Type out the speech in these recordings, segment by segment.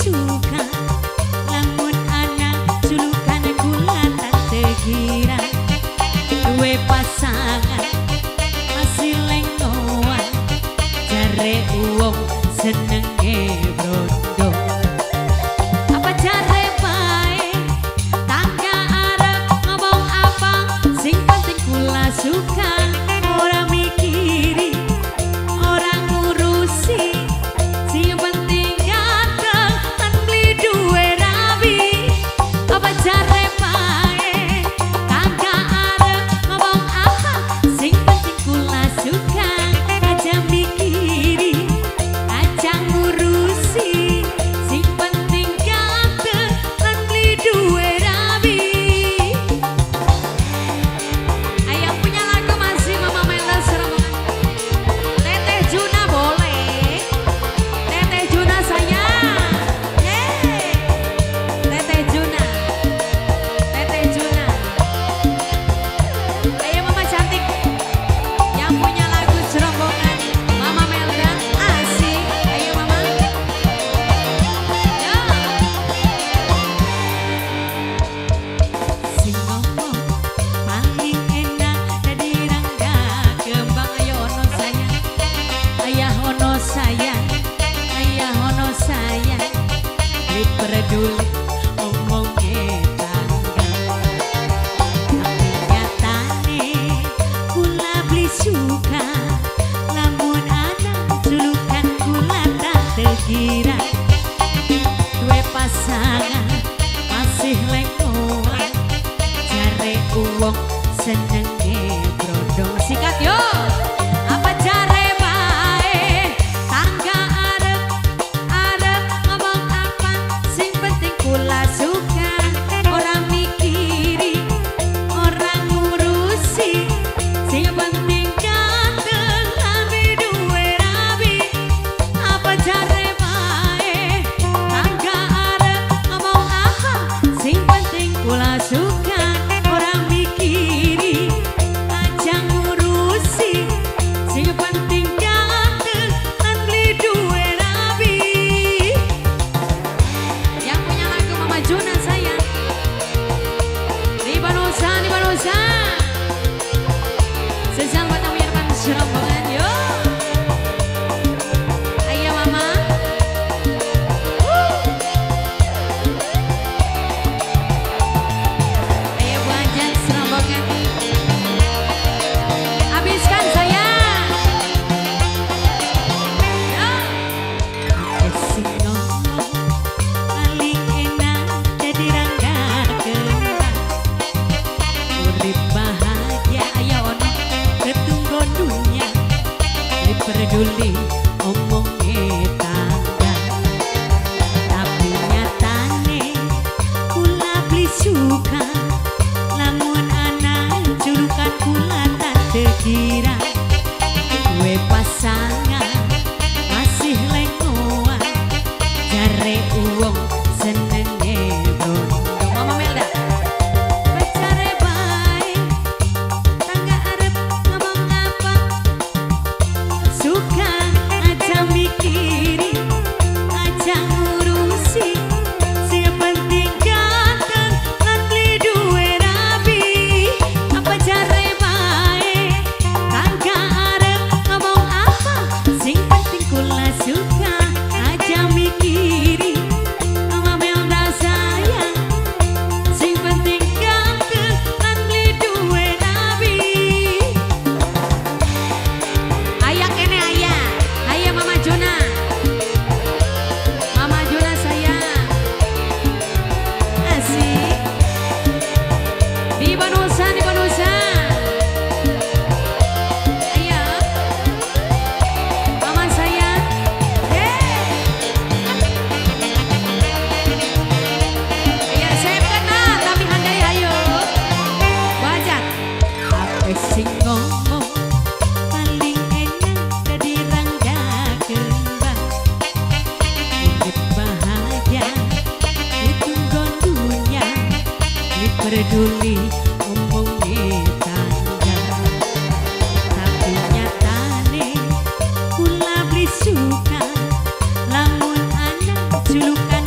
suka lamun anak julukan kula tak tekira duwe pasangan masih lengoan jare wong senenge brondo apa jare bae tangga arep ngomong apa sing penting kula suka ora mikiri ora ngurusi sing penting ganteng lan beli duwe rabi apa jare bae tangga arep ngomong apa sing penting kula suka aja mikiri aja ngurusi sing penting ganteng lan beli duwe rabi. Ayah punya lagu masih Mama Mela Serombongan. Teteh Juna boleh. Teteh Juna sayang. Yeay. Teteh Juna. Teteh Juna. Ayo Mama cantik. Yang punya lagu Serombongan. Mama Melda asik. Ayo Mama. Yo. Sing ngomong paling enak jadi rangga kembang ayo ono sayang ayah ono sayang ayah ono sayang beli peduli omongnya tangga tapi nyatane kula beli suka lamun anak julukan kula tak terkira dua pasangan masih lengoan jare uwong senenge brondong sikat yo apa jare bae tangga arep ngomong apa sing penting kula suka orang mikiri orang ngurusi sing penting ganteng ambil duwe rabi apa jare bae tangga arep ngomong apa sing penting kula suka orang mikiri aja ngurusi sing penting ganteng lan beli duwe rabi. Yang punya lagu Mama Juna sayang di Banusa sejak buat yang menyiarkan Serombongan yo ayo Mama. Ayo buajan Serombongan habiskan sayang yo. Sing ngomong paling enak jadi rangga kembang urip bahagia ayo ono ketunggu dunia beli peduli omongnya tangga tapi nyatane kula beli suka lamun anak julukan kula tak terkira dua pasangan masih lengoan jare uwong senenge brondo Mama Melda pacare bae tangga arep ngomong apa suka aja mikiri aja ngurusi sing penting ganteng lan beli duwe rabi apa jare bae tangga arep ngomong apa sing penting kula suka aja mikiri Mama Melda sayang sing penting ganteng lan beli duwe rabi. Ayah kene ayah Mama Juna sayang asik di Banusa ayo Mama sayang ayo saya kenal tapi handai ayo wajah apa sing ngomong paling enak jadi rangga kembang urip bahagia ditunggu dunia beli peduli omongnya tangga tapi nyatane kula beli suka lamun anak julukan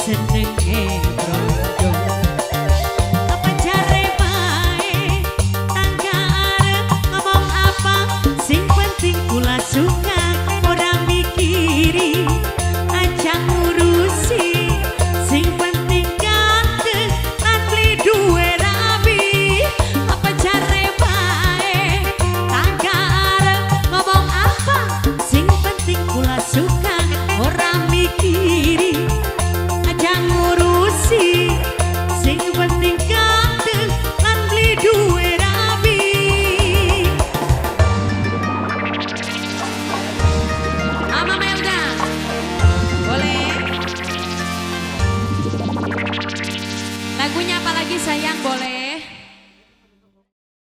senenge brondo. Apa jare bae tangga arep ngomong apa sing penting kula suka ora mikiri aja ngurusi sing penting ganteng lan beli duwe rabi. Apa jare bae tangga arep ngomong apa sing penting kula suka ora mikiri aja ngurusi sing penting ganteng lan beli duwe rabi. Mama Melda boleh lagunya apa lagi sayang?